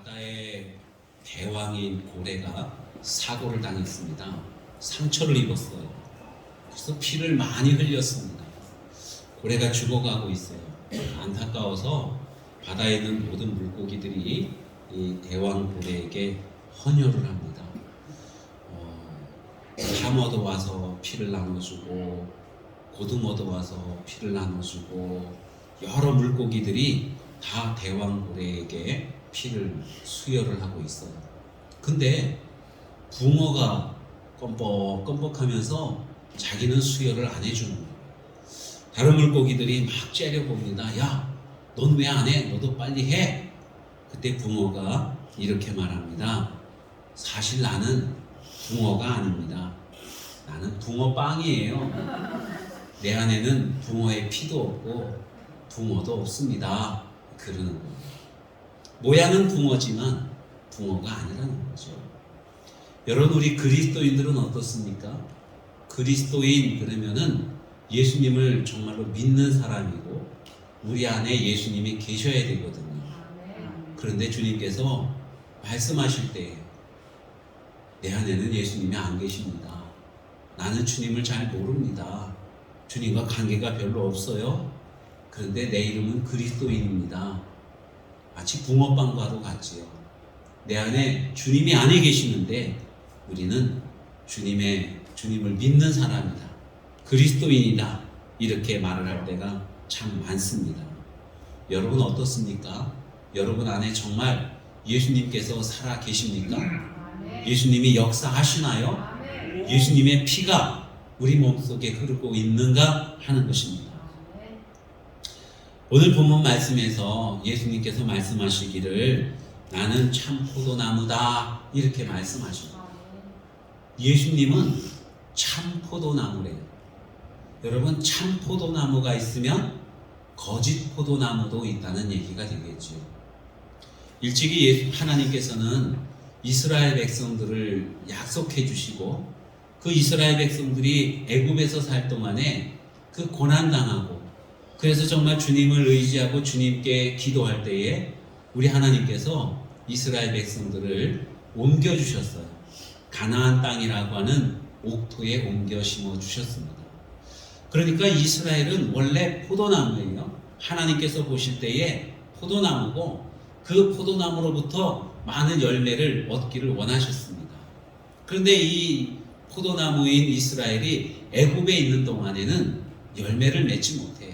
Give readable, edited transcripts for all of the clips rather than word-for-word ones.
바다의 대왕인 고래가 사고를 당했습니다. 상처를 입었어요. 그래서 피를 많이 흘렸습니다. 고래가 죽어가고 있어요. 안타까워서 바다에 있는 모든 물고기들이 이 대왕 고래에게 헌혈을 합니다. 참어도 와서 피를 나눠주고 고등어도 와서 피를 나눠주고 여러 물고기들이 다 대왕 고래에게 피를 수혈을 하고 있어요. 근데 붕어가 껌뻑껌뻑하면서 자기는 수혈을 안 해주는 거예요. 다른 물고기들이 막 째려봅니다. 야, 넌 왜 안 해? 너도 빨리 해. 그때 붕어가 이렇게 말합니다. 사실 나는 붕어가 아닙니다. 나는 붕어빵이에요. 내 안에는 붕어의 피도 없고 붕어도 없습니다. 그러는 거예요. 모양은 붕어지만 붕어가 아니라는 거죠. 여러분, 우리 그리스도인들은 어떻습니까? 그리스도인 그러면은 예수님을 정말로 믿는 사람이고 우리 안에 예수님이 계셔야 되거든요. 그런데 주님께서 말씀하실 때 내 안에는 예수님이 안 계십니다. 나는 주님을 잘 모릅니다. 주님과 관계가 별로 없어요. 그런데 내 이름은 그리스도인입니다. 마치 붕어빵과도 같지요. 내 안에 주님이 안에 계시는데 우리는 주님을 믿는 사람이다. 그리스도인이다. 이렇게 말을 할 때가 참 많습니다. 여러분 어떻습니까? 여러분 안에 정말 예수님께서 살아 계십니까? 예수님이 역사하시나요? 예수님의 피가 우리 몸속에 흐르고 있는가 하는 것입니다. 오늘 본문 말씀에서 예수님께서 말씀하시기를 나는 참 포도나무다 이렇게 말씀하십니다. 예수님은 참 포도나무래요. 여러분, 참 포도나무가 있으면 거짓 포도나무도 있다는 얘기가 되겠죠. 일찍이 하나님께서는 이스라엘 백성들을 약속해 주시고 그 이스라엘 백성들이 애굽에서 살 동안에 그 고난당하고 그래서 정말 주님을 의지하고 주님께 기도할 때에 우리 하나님께서 이스라엘 백성들을 옮겨주셨어요. 가나안 땅이라고 하는 옥토에 옮겨 심어 주셨습니다. 그러니까 이스라엘은 원래 포도나무예요. 하나님께서 보실 때에 포도나무고 그 포도나무로부터 많은 열매를 얻기를 원하셨습니다. 그런데 이 포도나무인 이스라엘이 애굽에 있는 동안에는 열매를 맺지 못해요.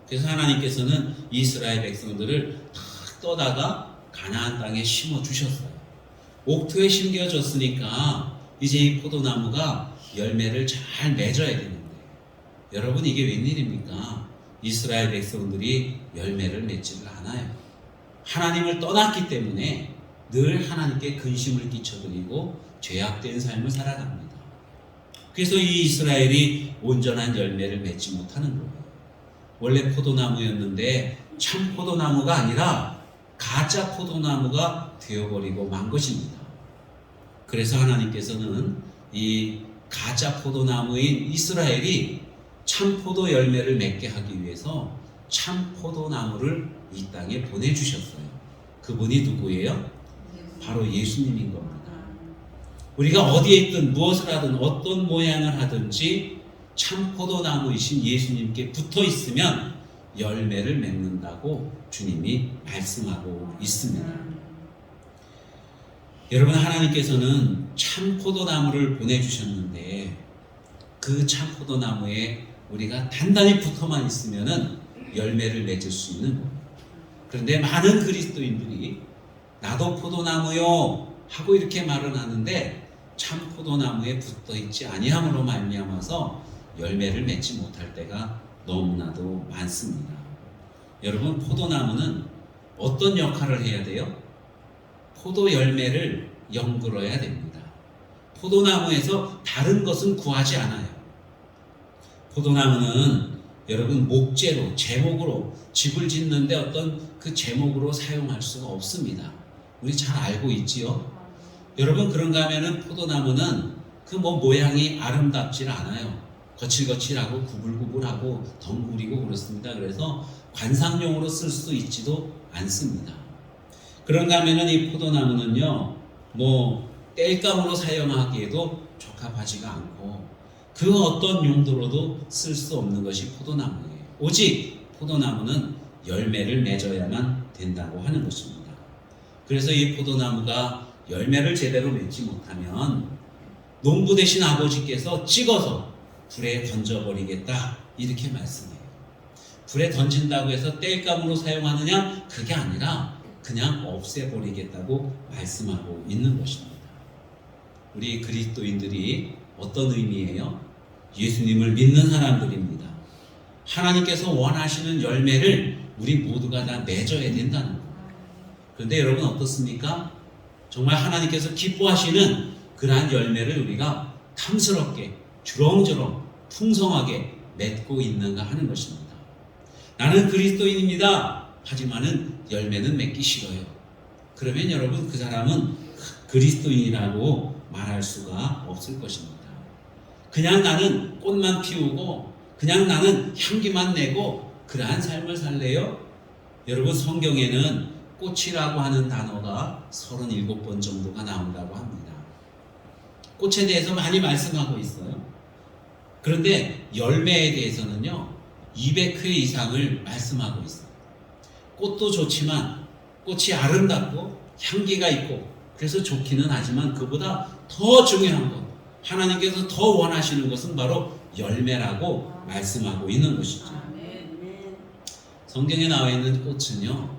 그래서 하나님께서는 이스라엘 백성들을 탁 떠다가 가나안 땅에 심어 주셨어요. 옥토에 심겨졌으니까 이제 이 포도나무가 열매를 잘 맺어야 되는데 여러분, 이게 웬일입니까? 이스라엘 백성들이 열매를 맺지를 않아요. 하나님을 떠났기 때문에 늘 하나님께 근심을 끼쳐드리고 죄악된 삶을 살아갑니다. 그래서 이 이스라엘이 온전한 열매를 맺지 못하는 거예요. 원래 포도나무였는데 참 포도나무가 아니라 가짜 포도나무가 되어버리고 만 것입니다. 그래서 하나님께서는 이 가짜 포도나무인 이스라엘이 참 포도 열매를 맺게 하기 위해서 참 포도나무를 이 땅에 보내주셨어요. 그분이 누구예요? 바로 예수님인 겁니다. 우리가 어디에 있든 무엇을 하든 어떤 모양을 하든지 참 포도나무이신 예수님께 붙어 있으면 열매를 맺는다고 주님이 말씀하고 있습니다. 여러분, 하나님께서는 참 포도나무를 보내주셨는데 그 참 포도나무에 우리가 단단히 붙어만 있으면 열매를 맺을 수 있는 거예요. 그런데 많은 그리스도인들이 나도 포도나무요 하고 이렇게 말은 하는데 참 포도나무에 붙어있지 아니함으로 말미암아서 열매를 맺지 못할 때가 너무나도 많습니다. 여러분, 포도나무는 어떤 역할을 해야 돼요? 포도 열매를 연글어야 됩니다. 포도나무에서 다른 것은 구하지 않아요. 포도나무는 여러분 목재로, 제목으로 집을 짓는데 어떤 그 제목으로 사용할 수가 없습니다. 우리 잘 알고 있지요? 여러분, 그런가 하면은 포도나무는 그 모양이 아름답질 않아요. 거칠거칠하고 구불구불하고 덩구리고 그렇습니다. 그래서 관상용으로 쓸 수 있지도 않습니다. 그런가 하면은 이 포도나무는요, 뭐 땔감으로 사용하기에도 적합하지가 않고 그 어떤 용도로도 쓸 수 없는 것이 포도나무예요. 오직 포도나무는 열매를 맺어야만 된다고 하는 것입니다. 그래서 이 포도나무가 열매를 제대로 맺지 못하면 농부 되신 아버지께서 찍어서 불에 던져버리겠다 이렇게 말씀해요. 불에 던진다고 해서 땔감으로 사용하느냐? 그게 아니라 그냥 없애버리겠다고 말씀하고 있는 것입니다. 우리 그리스도인들이 어떤 의미예요? 예수님을 믿는 사람들입니다. 하나님께서 원하시는 열매를 우리 모두가 다 맺어야 된다는 거예요. 그런데 여러분 어떻습니까? 정말 하나님께서 기뻐하시는 그러한 열매를 우리가 탐스럽게 주렁주렁 풍성하게 맺고 있는가 하는 것입니다. 나는 그리스도인입니다. 하지만은 열매는 맺기 싫어요. 그러면 여러분 그 사람은 그리스도인이라고 말할 수가 없을 것입니다. 그냥 나는 꽃만 피우고 그냥 나는 향기만 내고 그러한 삶을 살래요? 여러분 성경에는 꽃이라고 하는 단어가 37번 정도가 나온다고 합니다. 꽃에 대해서 많이 말씀하고 있어요. 그런데 열매에 대해서는요 200회 이상을 말씀하고 있어요. 꽃도 좋지만 꽃이 아름답고 향기가 있고 그래서 좋기는 하지만 그보다 더 중요한 것, 하나님께서 더 원하시는 것은 바로 열매라고 말씀하고 있는 것이죠. 성경에 나와 있는 꽃은요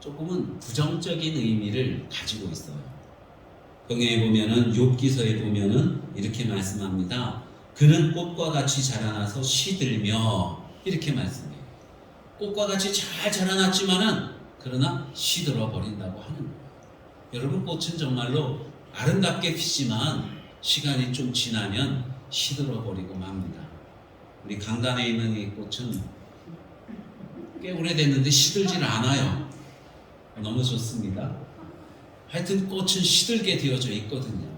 조금은 부정적인 의미를 가지고 있어요. 성경에 보면은 욥기서에 보면은 이렇게 말씀합니다. 그는 꽃과 같이 자라나서 시들며 이렇게 말씀해요. 꽃과 같이 잘 자라났지만은 그러나 시들어 버린다고 하는 거예요. 여러분 꽃은 정말로 아름답게 피지만 시간이 좀 지나면 시들어 버리고 맙니다. 우리 강단에 있는 이 꽃은 꽤 오래됐는데 시들질 않아요. 너무 좋습니다. 하여튼 꽃은 시들게 되어져 있거든요.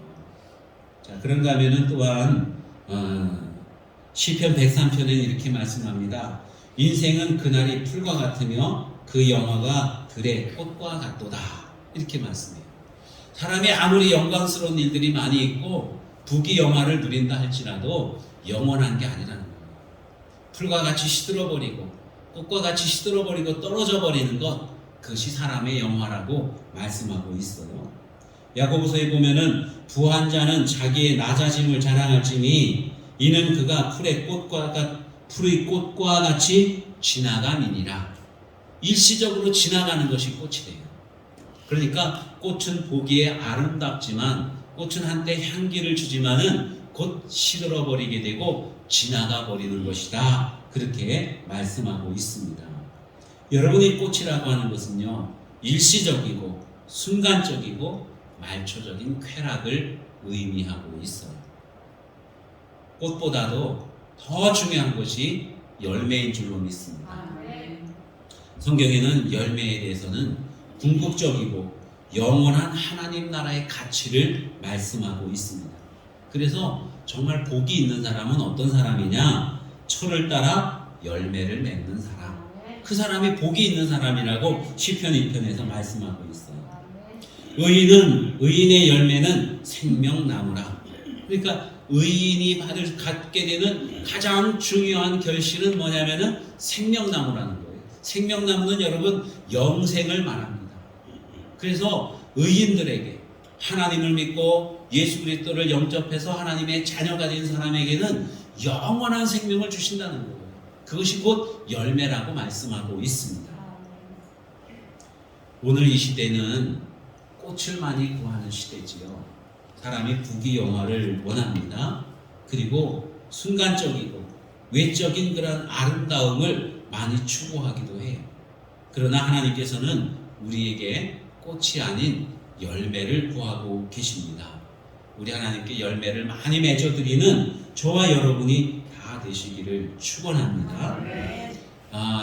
자, 그런가 하면은 또한 시편 103편에는 이렇게 말씀합니다. 인생은 그날이 풀과 같으며 그 영화가 들의 꽃과 같도다. 이렇게 말씀해요. 사람이 아무리 영광스러운 일들이 많이 있고 부귀 영화를 누린다 할지라도 영원한 게 아니라는 거예요. 풀과 같이 시들어버리고 꽃과 같이 시들어버리고 떨어져 버리는 것, 그것이 사람의 영화라고 말씀하고 있어요. 야고보서에 보면은 부한 자는 자기의 낮아짐을 자랑할지니 이는 그가 풀의 꽃과 같이 지나감이니라. 일시적으로 지나가는 것이 꽃이 돼요. 그러니까 꽃은 보기에 아름답지만 꽃은 한때 향기를 주지만은 곧 시들어버리게 되고 지나가 버리는 것이다. 그렇게 말씀하고 있습니다. 여러분이 꽃이라고 하는 것은요 일시적이고 순간적이고 말초적인 쾌락을 의미하고 있어요. 꽃보다도 더 중요한 것이 열매인 줄로 믿습니다. 성경에는 열매에 대해서는 궁극적이고 영원한 하나님 나라의 가치를 말씀하고 있습니다. 그래서 정말 복이 있는 사람은 어떤 사람이냐? 철을 따라 열매를 맺는 사람. 그 사람이 복이 있는 사람이라고 시편 2편에서 말씀하고 있어요. 의인의 열매는 생명나무라. 그러니까 의인이 갖게 되는 가장 중요한 결실은 뭐냐면은 생명나무라는 거예요. 생명나무는 여러분 영생을 말합니다. 그래서 의인들에게 하나님을 믿고 예수 그리스도를 영접해서 하나님의 자녀가 된 사람에게는 영원한 생명을 주신다는 거예요. 그것이 곧 열매라고 말씀하고 있습니다. 오늘 이 시대는 꽃을 많이 구하는 시대지요. 사람이 부귀영화를 원합니다. 그리고 순간적이고 외적인 그런 아름다움을 많이 추구하기도 해요. 그러나 하나님께서는 우리에게 꽃이 아닌 열매를 구하고 계십니다. 우리 하나님께 열매를 많이 맺어드리는 저와 여러분이 다 되시기를 축원합니다.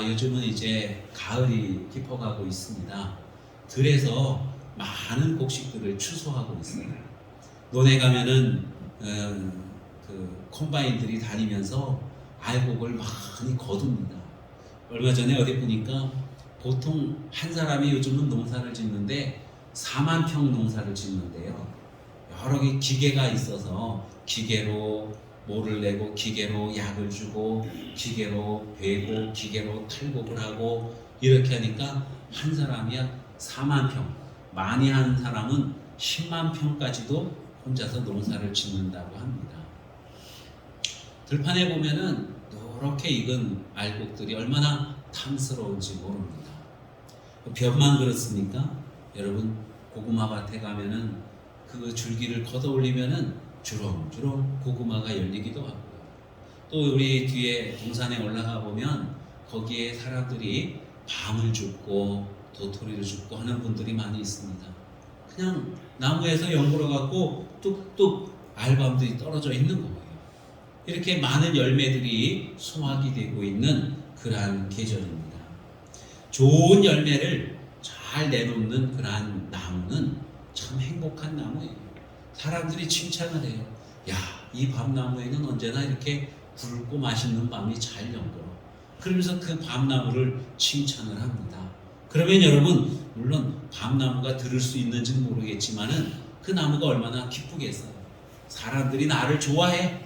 요즘은 이제 가을이 깊어가고 있습니다. 들에서 많은 곡식들을 추수하고 있어요. 논에 가면은 그 콤바인들이 다니면서 알곡을 많이 거둡니다. 얼마 전에 어디 보니까 보통 한 사람이 요즘은 농사를 짓는데 4만 평 농사를 짓는데요. 여러 개 기계가 있어서 기계로 모를 내고 기계로 약을 주고 기계로 베고 기계로 탈곡을 하고 이렇게 하니까 한 사람이야 4만 평, 많이 하는 사람은 10만 평까지도 혼자서 농사를 짓는다고 합니다. 들판에 보면은 이렇게 익은 알곡들이 얼마나 탐스러운지 모릅니다. 벼만 그렇습니까? 여러분 고구마 밭에 가면은 그 줄기를 걷어 올리면은 주렁주렁 고구마가 열리기도 하고요. 또 우리 뒤에 동산에 올라가 보면 거기에 사람들이 밤을 줍고 도토리를 줍고 하는 분들이 많이 있습니다. 그냥 나무에서 연골어 갖고 뚝뚝 알밤들이 떨어져 있는 거예요. 이렇게 많은 열매들이 수확이 되고 있는 그러한 계절입니다. 좋은 열매를 잘 내놓는 그러한 나무는 참 행복한 나무예요. 사람들이 칭찬을 해요. 야, 이 밤나무에는 언제나 이렇게 굵고 맛있는 밤이 잘 연결어. 그러면서 그 밤나무를 칭찬을 합니다. 그러면 여러분, 물론 밤나무가 들을 수 있는지는 모르겠지만은 그 나무가 얼마나 기쁘겠어요. 사람들이 나를 좋아해.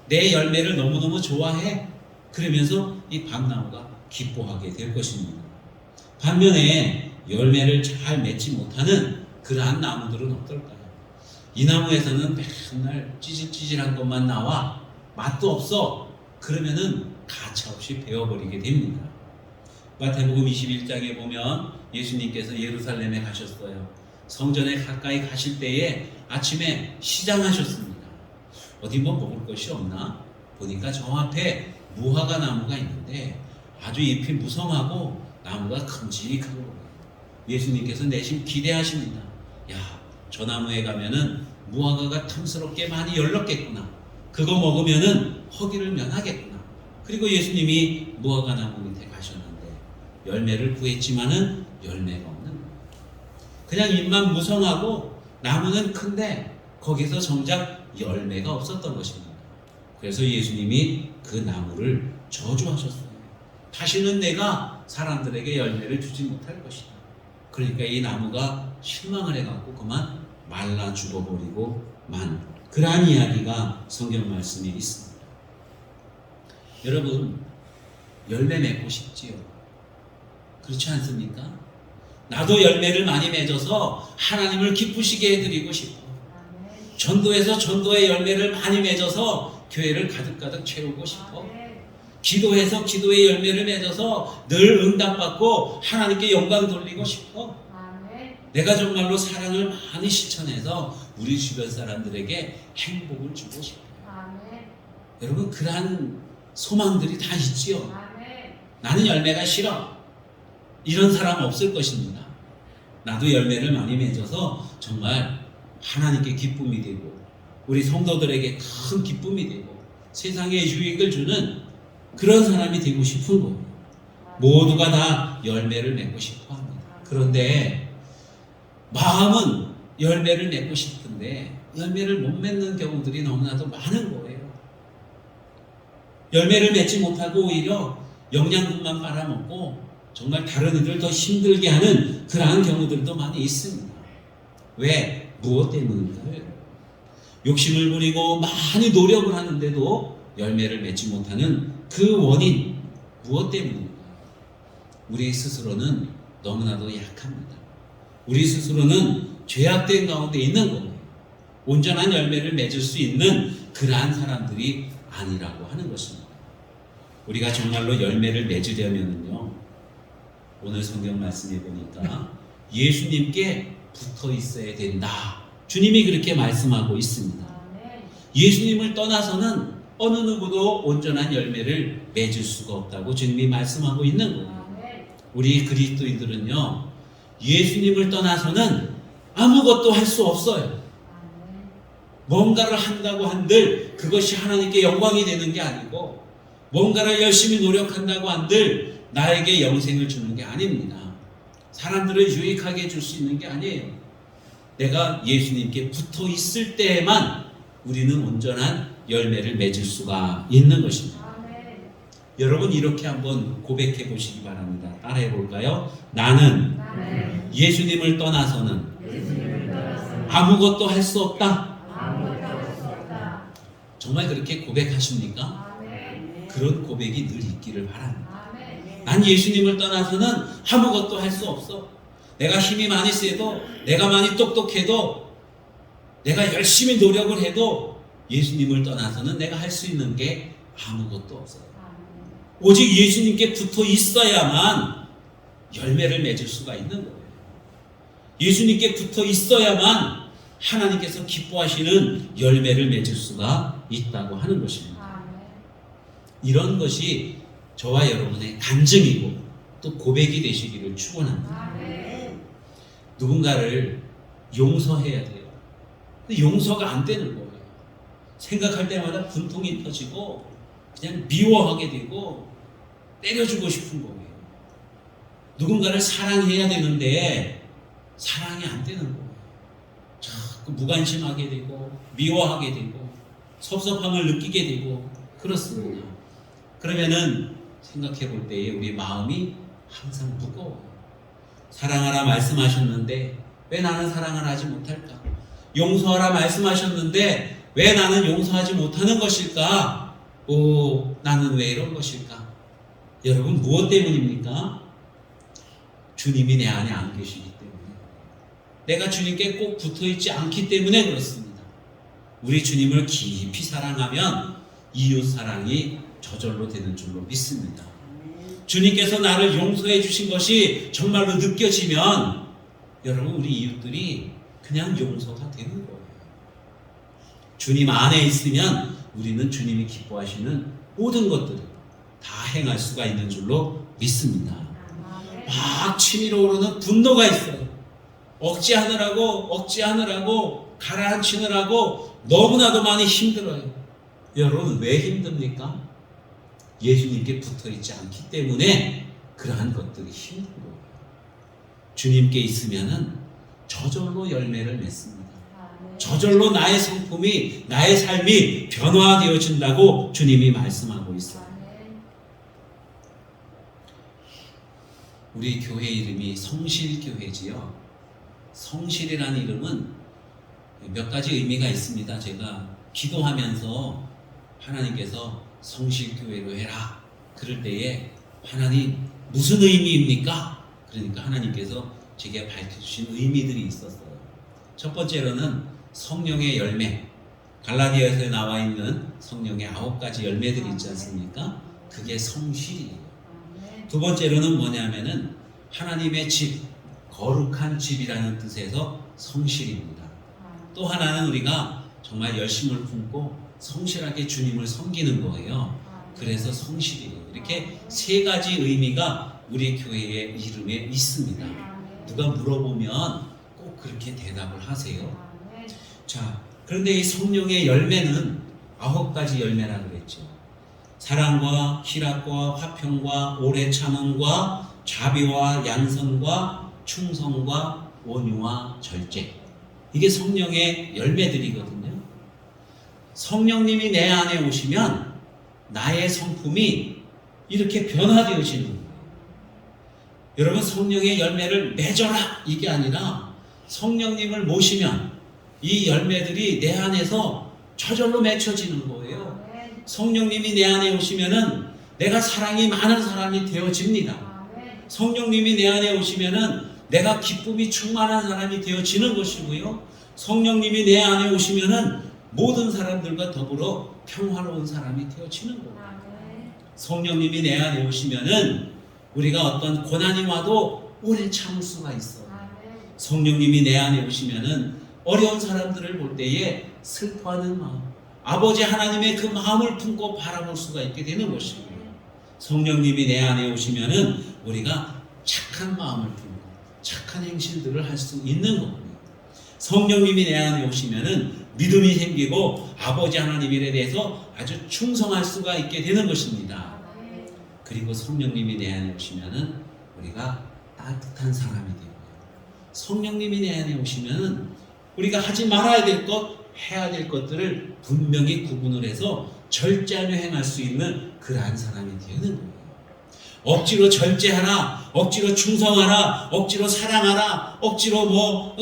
내 열매를 너무너무 좋아해. 그러면서 이 밤나무가 기뻐하게 될 것입니다. 반면에 열매를 잘 맺지 못하는 그러한 나무들은 어떨까요? 이 나무에서는 맨날 찌질찌질한 것만 나와. 맛도 없어. 그러면은 가차없이 베어버리게 됩니다. 마태복음 21장에 보면 예수님께서 예루살렘에 가셨어요. 성전에 가까이 가실 때에 아침에 시장하셨습니다. 어디 뭐 먹을 것이 없나? 보니까 저 앞에 무화과 나무가 있는데 아주 잎이 무성하고 나무가 큼직하고 예수님께서 내심 기대하십니다. 야, 저 나무에 가면은 무화과가 탐스럽게 많이 열렸겠구나. 그거 먹으면은 허기를 면하겠구나. 그리고 예수님이 무화과 나무 밑에 가셨는데 열매를 구했지만은 열매가 없는 거예요. 그냥 잎만 무성하고 나무는 큰데 거기서 정작 열매가 없었던 것입니다. 그래서 예수님이 그 나무를 저주하셨어요. 다시는 내가 사람들에게 열매를 주지 못할 것이다. 그러니까 이 나무가 실망을 해갖고 그만 말라 죽어버리고 만 그러한 이야기가 성경 말씀에 있습니다. 여러분 열매 맺고 싶지요? 그렇지 않습니까? 나도 열매를 많이 맺어서 하나님을 기쁘시게 해드리고 싶어. 전도에서 전도의 열매를 많이 맺어서 교회를 가득가득 채우고 싶어. 기도해서 기도의 열매를 맺어서 늘 응답받고 하나님께 영광 돌리고 싶어. 내가 정말로 사랑을 많이 실천해서 우리 주변 사람들에게 행복을 주고 싶어요. 여러분 그러한 소망들이 다 있지요. 나는 열매가 싫어. 이런 사람 없을 것입니다. 나도 열매를 많이 맺어서 정말 하나님께 기쁨이 되고 우리 성도들에게 큰 기쁨이 되고 세상에 유익을 주는 그런 사람이 되고 싶은 거예요. 모두가 다 열매를 맺고 싶어 합니다. 그런데 마음은 열매를 맺고 싶은데 열매를 못 맺는 경우들이 너무나도 많은 거예요. 열매를 맺지 못하고 오히려 영양분만 빨아먹고 정말 다른 이들 더 힘들게 하는 그러한 경우들도 많이 있습니다. 왜? 무엇 때문일까요? 욕심을 부리고 많이 노력을 하는데도 열매를 맺지 못하는 그 원인 무엇 때문일까요? 우리 스스로는 너무나도 약합니다. 우리 스스로는 죄악된 가운데 있는 거예요. 온전한 열매를 맺을 수 있는 그러한 사람들이 아니라고 하는 것입니다. 우리가 정말로 열매를 맺으려면요, 오늘 성경 말씀에 보니까 예수님께 붙어 있어야 된다. 주님이 그렇게 말씀하고 있습니다. 예수님을 떠나서는 어느 누구도 온전한 열매를 맺을 수가 없다고 주님이 말씀하고 있는 거예요. 우리 그리스도인들은요, 예수님을 떠나서는 아무것도 할 수 없어요. 뭔가를 한다고 한들 그것이 하나님께 영광이 되는 게 아니고, 뭔가를 열심히 노력한다고 한들 나에게 영생을 주는 게 아닙니다. 사람들을 유익하게 해줄 수 있는 게 아니에요. 내가 예수님께 붙어 있을 때에만 우리는 온전한 열매를 맺을 수가 있는 것입니다. 여러분 이렇게 한번 고백해 보시기 바랍니다. 따라해 볼까요? 나는 예수님을 떠나서는 아무것도 할 수 없다. 정말 그렇게 고백하십니까? 그런 고백이 늘 있기를 바랍니다. 난 예수님을 떠나서는 아무것도 할 수 없어. 내가 힘이 많이 세도, 내가 많이 똑똑해도, 내가 열심히 노력을 해도 예수님을 떠나서는 내가 할 수 있는 게 아무것도 없어요. 오직 예수님께 붙어 있어야만 열매를 맺을 수가 있는 거예요. 예수님께 붙어 있어야만 하나님께서 기뻐하시는 열매를 맺을 수가 있다고 하는 것입니다. 이런 것이 저와 여러분의 간증이고 또 고백이 되시기를 축원합니다. 누군가를 용서해야 돼요. 근데 용서가 안 되는 거예요. 생각할 때마다 분통이 터지고 그냥 미워하게 되고 때려주고 싶은 거예요. 누군가를 사랑해야 되는데 사랑이 안 되는 거예요. 자꾸 무관심하게 되고 미워하게 되고 섭섭함을 느끼게 되고 그렇습니다. 그러면은 생각해 볼 때에 우리 마음이 항상 무거워요. 사랑하라 말씀하셨는데 왜 나는 사랑을 하지 못할까? 용서하라 말씀하셨는데 왜 나는 용서하지 못하는 것일까? 나는 왜 이런 것일까? 여러분 무엇 때문입니까? 주님이 내 안에 안 계시기 때문에, 내가 주님께 꼭 붙어있지 않기 때문에 그렇습니다. 우리 주님을 깊이 사랑하면 이웃 사랑이 저절로 되는 줄로 믿습니다. 주님께서 나를 용서해 주신 것이 정말로 느껴지면 여러분 우리 이웃들이 그냥 용서가 되는 거예요. 주님 안에 있으면 우리는 주님이 기뻐하시는 모든 것들을 다 행할 수가 있는 줄로 믿습니다. 막 치밀어 오르는 분노가 있어요. 억지하느라고 가라앉히느라고 너무나도 많이 힘들어요. 여러분 왜 힘듭니까? 예수님께 붙어있지 않기 때문에 그러한 것들이 힘든 거예요. 주님께 있으면은 저절로 열매를 맺습니다. 저절로 나의 성품이, 나의 삶이 변화되어진다고 주님이 말씀하고 있어요. 우리 교회 이름이 성실교회지요. 성실이라는 이름은 몇 가지 의미가 있습니다. 제가 기도하면서 하나님께서 성실교회로 해라 그럴 때에 하나님 무슨 의미입니까? 그러니까 하나님께서 제게 밝혀주신 의미들이 있었어요. 첫 번째로는 성령의 열매, 갈라디아서에 나와 있는 성령의 9가지 열매들이 있지 않습니까? 그게 성실이에요. 두 번째로는 뭐냐면은 하나님의 집, 거룩한 집이라는 뜻에서 성실입니다. 또 하나는 우리가 정말 열심을 품고 성실하게 주님을 섬기는 거예요. 그래서 성실이에요. 이렇게 3가지 의미가 우리 교회의 이름에 있습니다. 누가 물어보면 꼭 그렇게 대답을 하세요. 자, 그런데 이 성령의 열매는 9가지 열매라 그랬죠. 사랑과 희락과 화평과 오래 참음과 자비와 양선과 충성과 온유와 절제. 이게 성령의 열매들이거든요. 성령님이 내 안에 오시면 나의 성품이 이렇게 변화되어지는 거예요. 여러분 성령의 열매를 맺어라 이게 아니라 성령님을 모시면 이 열매들이 내 안에서 저절로 맺혀지는 거예요. 성령님이 내 안에 오시면은 내가 사랑이 많은 사람이 되어집니다. 성령님이 내 안에 오시면은 내가 기쁨이 충만한 사람이 되어지는 것이고요. 성령님이 내 안에 오시면은 모든 사람들과 더불어 평화로운 사람이 되어지는 거예요. 성령님이 내 안에 오시면은 우리가 어떤 고난이 와도 오래 참을 수가 있어요. 성령님이 내 안에 오시면은 어려운 사람들을 볼 때에 슬퍼하는 마음, 아버지 하나님의 그 마음을 품고 바라볼 수가 있게 되는 것이고요. 성령님이 내 안에 오시면은 우리가 착한 마음을 품고 착한 행실들을 할 수 있는 겁니다. 성령님이 내 안에 오시면은 믿음이 생기고 아버지 하나님에 대해서 아주 충성할 수가 있게 되는 것입니다. 그리고 성령님이 내 안에 오시면은 우리가 따뜻한 사람이 되고요. 성령님이 내 안에 오시면은 우리가 하지 말아야 될 것, 해야 될 것들을 분명히 구분을 해서 절제하며 행할 수 있는 그러한 사람이 되는 거예요. 억지로 절제하라, 억지로 충성하라, 억지로 사랑하라, 억지로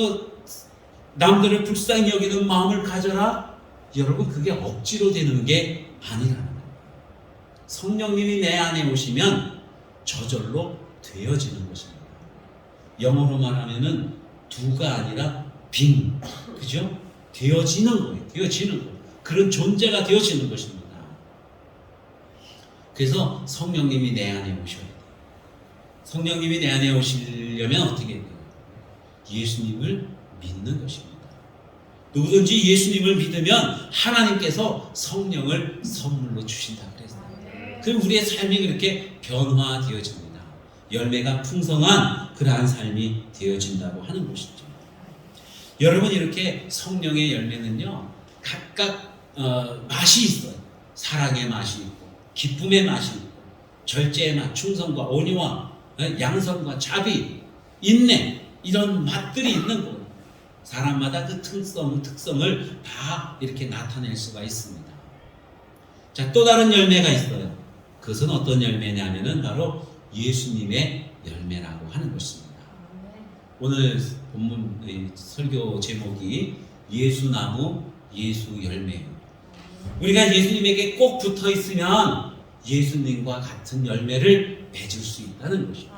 남들을 불쌍히 여기는 마음을 가져라. 여러분, 그게 억지로 되는 게 아니라는 거예요. 성령님이 내 안에 오시면 저절로 되어지는 것입니다. 영어로 말하면은 do가 아니라 being, 그죠? 되어지는 거예요. 되어지는 거예요. 그런 존재가 되어지는 것입니다. 그래서 성령님이 내 안에 오셔야 돼요. 성령님이 내 안에 오시려면 어떻게 해야 돼요? 예수님을 믿는 것입니다. 누구든지 예수님을 믿으면 하나님께서 성령을 선물로 주신다 그랬어요. 그럼 우리의 삶이 그렇게 변화되어집니다. 열매가 풍성한 그러한 삶이 되어진다고 하는 것이죠. 여러분, 이렇게 성령의 열매는요, 각각 맛이 있어요. 사랑의 맛이 있고, 기쁨의 맛이 있고, 절제의 맛, 충성과 온유와 양선과 자비, 인내, 이런 맛들이 있는 거예요. 사람마다 그 특성을 다 이렇게 나타낼 수가 있습니다. 자, 또 다른 열매가 있어요. 그것은 어떤 열매냐면은 바로 예수님의 열매라고 하는 것입니다. 오늘 본문 설교 제목이 예수나무 예수열매예요. 우리가 예수님에게 꼭 붙어 있으면 예수님과 같은 열매를 맺을 수 있다는 것이죠.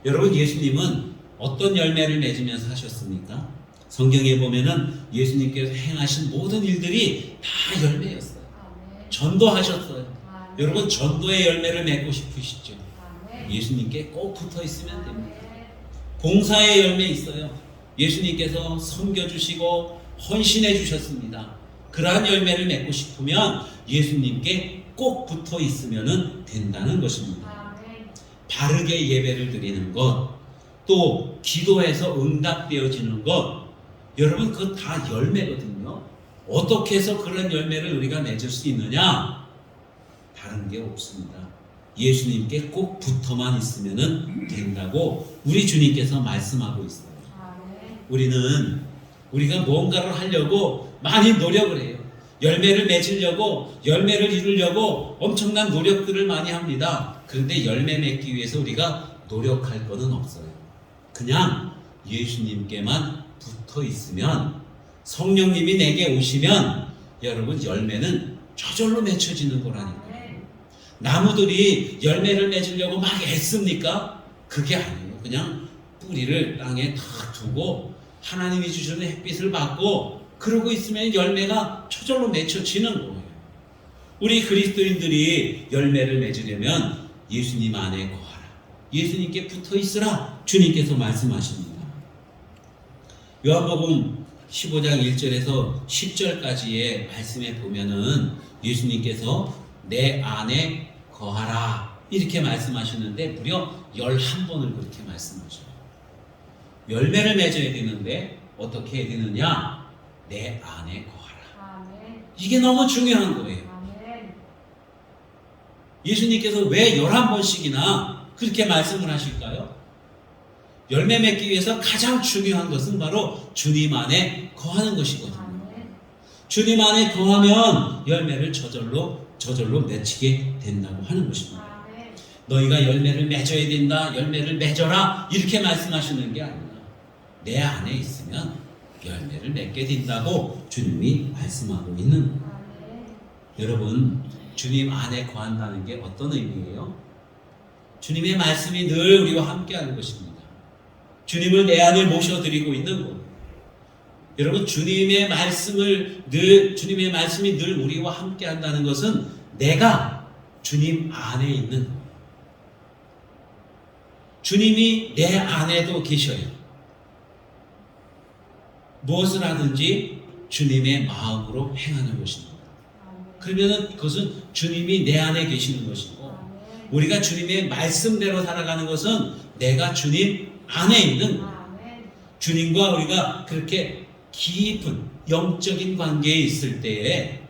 여러분, 예수님은 어떤 열매를 맺으면서 하셨습니까? 성경에 보면은 예수님께서 행하신 모든 일들이 다 열매였어요. 전도하셨어요. 여러분, 전도의 열매를 맺고 싶으시죠? 예수님께 꼭 붙어 있으면 됩니다. 봉사의 열매 있어요. 예수님께서 섬겨주시고 헌신해 주셨습니다. 그러한 열매를 맺고 싶으면 예수님께 꼭 붙어 있으면 된다는 것입니다. 바르게 예배를 드리는 것, 또 기도해서 응답되어지는 것, 여러분, 그거 다 열매거든요. 어떻게 해서 그런 열매를 우리가 맺을 수 있느냐? 다른 게 없습니다. 예수님께 꼭 붙어만 있으면 된다고 우리 주님께서 말씀하고 있어요. 우리가 뭔가를 하려고 많이 노력을 해요. 열매를 맺으려고, 열매를 이루려고 엄청난 노력들을 많이 합니다. 그런데 열매 맺기 위해서 우리가 노력할 거는 없어요. 그냥 예수님께만 붙어 있으면, 성령님이 내게 오시면 여러분, 열매는 저절로 맺혀지는 거라니까요. 나무들이 열매를 맺으려고 막 애씁니까? 그게 아니에요. 그냥 뿌리를 땅에 다 두고 하나님이 주시는 햇빛을 받고 그러고 있으면 열매가 저절로 맺혀지는 거예요. 우리 그리스도인들이 열매를 맺으려면 예수님 안에 거하라, 예수님께 붙어 있으라 주님께서 말씀하십니다. 요한복음 15장 1절에서 10절까지의 말씀에 보면은 예수님께서 내 안에 거하라 이렇게 말씀하시는데 무려 11번을 그렇게 말씀하셔요. 열매를 맺어야 되는데 어떻게 해야 되느냐? 내 안에 거하라. 이게 너무 중요한 거예요. 예수님께서 왜 11번씩이나 그렇게 말씀을 하실까요? 열매 맺기 위해서 가장 중요한 것은 바로 주님 안에 거하는 것이거든요. 주님 안에 거하면 열매를 저절로 맺히게 된다고 하는 것입니다. 너희가 열매를 맺어야 된다, 열매를 맺어라 이렇게 말씀하시는 게 아니라 내 안에 있으면 열매를 맺게 된다고 주님이 말씀하고 있는 거예요. 여러분, 주님 안에 거한다는 게 어떤 의미예요? 주님의 말씀이 늘 우리와 함께하는 것입니다. 주님을 내 안에 모셔드리고 있는 것. 여러분, 주님의 말씀이 늘 우리와 함께한다는 것은 내가 주님 안에 있는 것. 주님이 내 안에도 계셔요. 무엇을 하든지 주님의 마음으로 행하는 것입니다. 그러면 그것은 주님이 내 안에 계시는 것이고, 우리가 주님의 말씀대로 살아가는 것은 내가 주님 안에 있는 거예요. 주님과 우리가 그렇게 깊은 영적인 관계에 있을 때에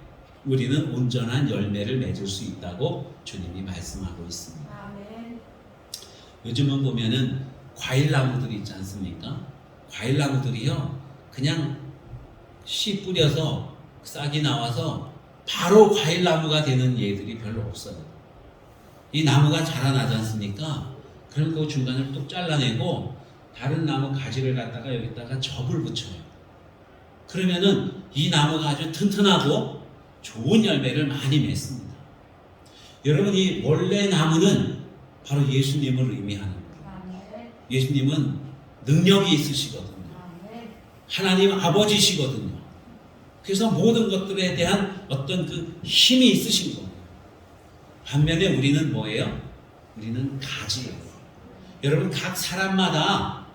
우리는 온전한 열매를 맺을 수 있다고 주님이 말씀하고 있습니다. 요즘은 보면은 과일나무들이 있지 않습니까? 과일나무들이요, 그냥 씨 뿌려서 싹이 나와서 바로 과일나무가 되는 예들이 별로 없어요. 이 나무가 자라나지 않습니까? 그럼 그 중간을 뚝 잘라내고 다른 나무 가지를 갖다가 여기다가 접을 붙여요. 그러면은 이 나무가 아주 튼튼하고 좋은 열매를 많이 맺습니다. 여러분, 이 원래 나무는 바로 예수님을 의미하는 거예요. 예수님은 능력이 있으시거든요. 하나님 아버지시거든요. 그래서 모든 것들에 대한 어떤 그 힘이 있으신 거예요. 반면에 우리는 뭐예요? 우리는 가지예요. 여러분, 각 사람마다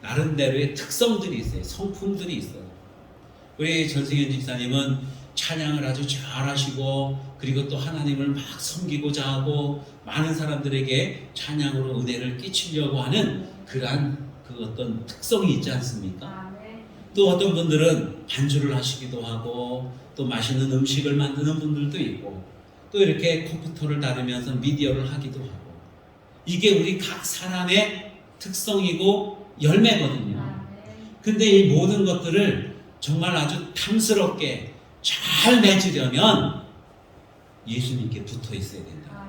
나름대로의 특성들이 있어요. 성품들이 있어요. 우리 전승현 집사님은 찬양을 아주 잘하시고, 그리고 또 하나님을 막 섬기고자 하고, 많은 사람들에게 찬양으로 은혜를 끼치려고 하는 그러한 그 어떤 특성이 있지 않습니까? 또 어떤 분들은 반주를 하시기도 하고, 또 맛있는 음식을 만드는 분들도 있고, 또 이렇게 컴퓨터를 다루면서 미디어를 하기도 하고, 이게 우리 각 사람의 특성이고 열매거든요. 근데 이 모든 것들을 정말 아주 탐스럽게 잘 맺으려면 예수님께 붙어 있어야 된다.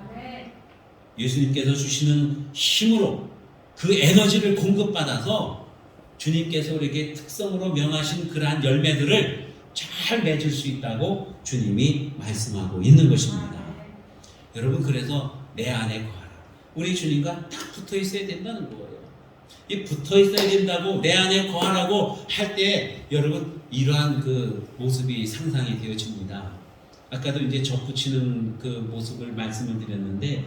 예수님께서 주시는 힘으로 그 에너지를 공급받아서 주님께서 우리에게 특성으로 명하신 그러한 열매들을 잘 맺을 수 있다고 주님이 말씀하고 있는 것입니다. 여러분, 그래서 내 안에 거하라. 우리 주님과 딱 붙어 있어야 된다는 거예요. 이 붙어 있어야 된다고, 내 안에 거하라고 할 때 여러분, 이러한 그 모습이 상상이 되어집니다. 아까도 이제 접붙이는 그 모습을 말씀을 드렸는데,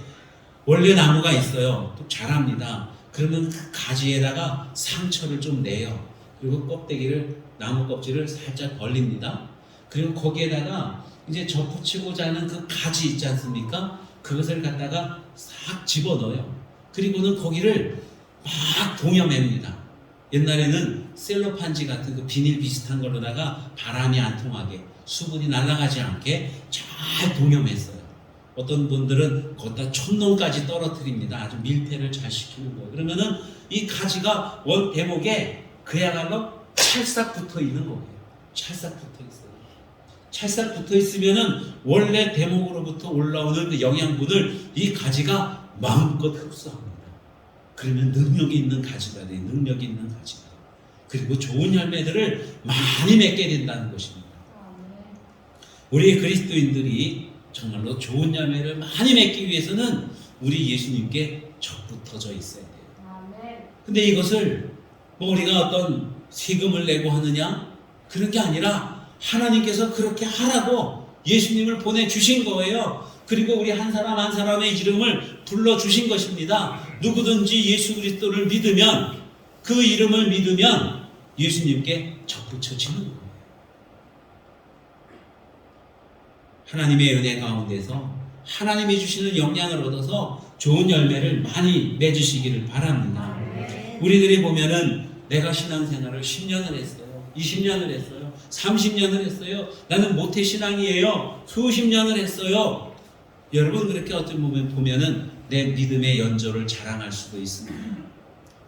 원래 나무가 있어요. 또 자랍니다. 그러면 그 가지에다가 상처를 좀 내요. 그리고 껍데기를, 나무 껍질을 살짝 벌립니다. 그리고 거기에다가 이제 접붙이고자 하는 그 가지 있지 않습니까? 그것을 갖다가 싹 집어넣어요. 그리고는 거기를 막 동여맵니다. 옛날에는 셀로판지 같은 그 비닐 비슷한 걸로다가 바람이 안 통하게, 수분이 날아가지 않게 잘 동여맸어요. 어떤 분들은 거기다 촛농까지 떨어뜨립니다. 아주 밀폐를 잘 시키는 거예요. 그러면은 이 가지가 원 대목에 그야말로 찰싹 붙어 있는 거예요. 찰싹 붙어 있어요. 찰싹 붙어 있으면은 원래 대목으로부터 올라오는 그 영양분을 이 가지가 마음껏 흡수합니다. 그러면 능력이 있는 가지가 돼요. 능력이 있는 가지가. 그리고 좋은 열매들을 많이 맺게 된다는 것입니다. 우리 그리스도인들이 정말로 좋은 열매를 많이 맺기 위해서는 우리 예수님께 접붙어져 있어야 돼요. 근데 이것을 뭐 우리가 어떤 세금을 내고 하느냐? 그런 게 아니라 하나님께서 그렇게 하라고 예수님을 보내주신 거예요. 그리고 우리 한 사람 한 사람의 이름을 불러주신 것입니다. 누구든지 예수 그리스도를 믿으면, 그 이름을 믿으면 예수님께 접붙여지는 거예요. 하나님의 은혜 가운데서 하나님이 주시는 영향을 얻어서 좋은 열매를 많이 맺으시기를 바랍니다. 우리들이 보면은 내가 신앙생활을 10년을 했어요. 20년을 했어요. 30년을 했어요. 나는 모태신앙이에요. 수십 년을 했어요. 여러분, 그렇게 어떤 보면은 내 믿음의 연조를 자랑할 수도 있습니다.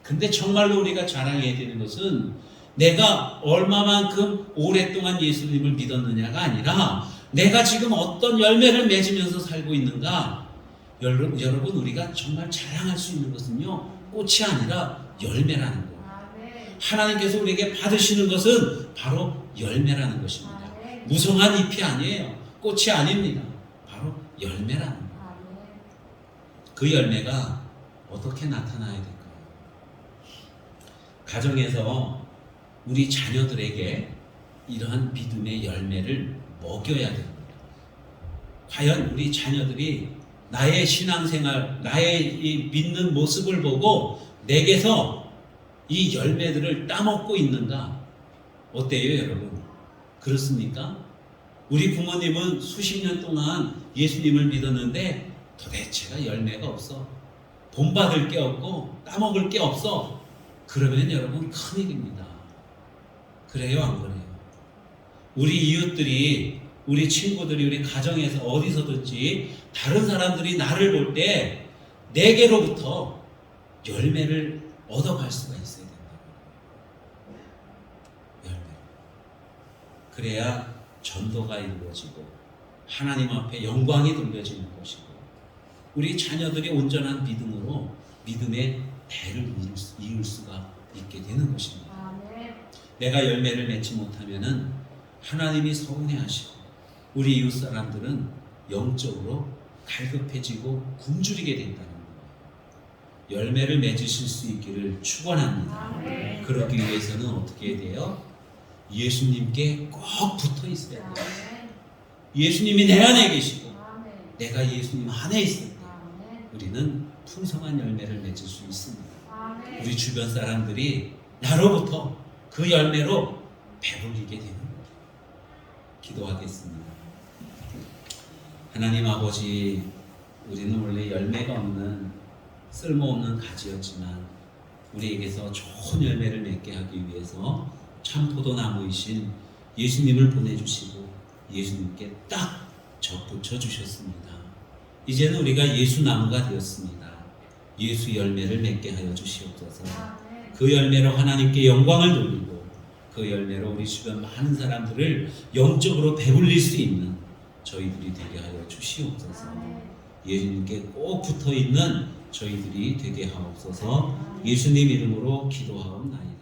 근데 정말로 우리가 자랑해야 되는 것은 내가 얼마만큼 오랫동안 예수님을 믿었느냐가 아니라 내가 지금 어떤 열매를 맺으면서 살고 있는가. 여러분, 우리가 정말 자랑할 수 있는 것은요, 꽃이 아니라 열매라는 거예요. 하나님께서 우리에게 받으시는 것은 바로 열매라는 것입니다. 무성한 잎이 아니에요. 꽃이 아닙니다. 바로 열매라는 거예요. 그 열매가 어떻게 나타나야 될까요? 가정에서 우리 자녀들에게 이러한 믿음의 열매를 먹여야 됩니다. 과연 우리 자녀들이 나의 신앙생활, 나의 이 믿는 모습을 보고 내게서 이 열매들을 따먹고 있는가? 어때요, 여러분? 그렇습니까? 우리 부모님은 수십 년 동안 예수님을 믿었는데 도대체가 열매가 없어. 본받을 게 없고 따먹을 게 없어. 그러면 여러분, 큰일입니다. 그래요, 안 그래요? 우리 이웃들이, 우리 친구들이, 우리 가정에서 어디서든지 다른 사람들이 나를 볼 때 내게로부터 열매를 얻어갈 수가 있어야 된다. 열매. 그래야 전도가 이루어지고 하나님 앞에 영광이 돌려지는 것이고 우리 자녀들이 온전한 믿음으로 믿음의 배를 이을 수가 있게 되는 것입니다. 아멘. 내가 열매를 맺지 못하면은 하나님이 서운해하시고 우리 이웃 사람들은 영적으로 갈급해지고 굶주리게 된다는 거예요. 열매를 맺으실 수 있기를 축원합니다. 아멘. 그러기 위해서는 어떻게 해야 돼요? 예수님께 꼭 붙어 있어야 돼요. 아멘. 예수님이 내 안에 계시고 아멘. 내가 예수님 안에 있을 때 아멘. 우리는 풍성한 열매를 맺을 수 있습니다. 아멘. 우리 주변 사람들이 나로부터 그 열매로 배불리게 되는 거예요. 기도하겠습니다. 하나님 아버지, 우리는 원래 열매가 없는 쓸모없는 가지였지만 우리에게서 좋은 열매를 맺게 하기 위해서 참 포도나무이신 예수님을 보내주시고 예수님께 딱 접붙여 주셨습니다. 이제는 우리가 예수나무가 되었습니다. 예수 열매를 맺게 하여 주시옵소서. 아멘. 그 열매로 하나님께 영광을 돌리고 그 열매로 우리 주변 많은 사람들을 영적으로 배불릴 수 있는 저희들이 되게 하여 주시옵소서. 아멘. 예수님께 꼭 붙어 있는 저희들이 되게 하옵소서. 예수님 이름으로 기도하옵나이다.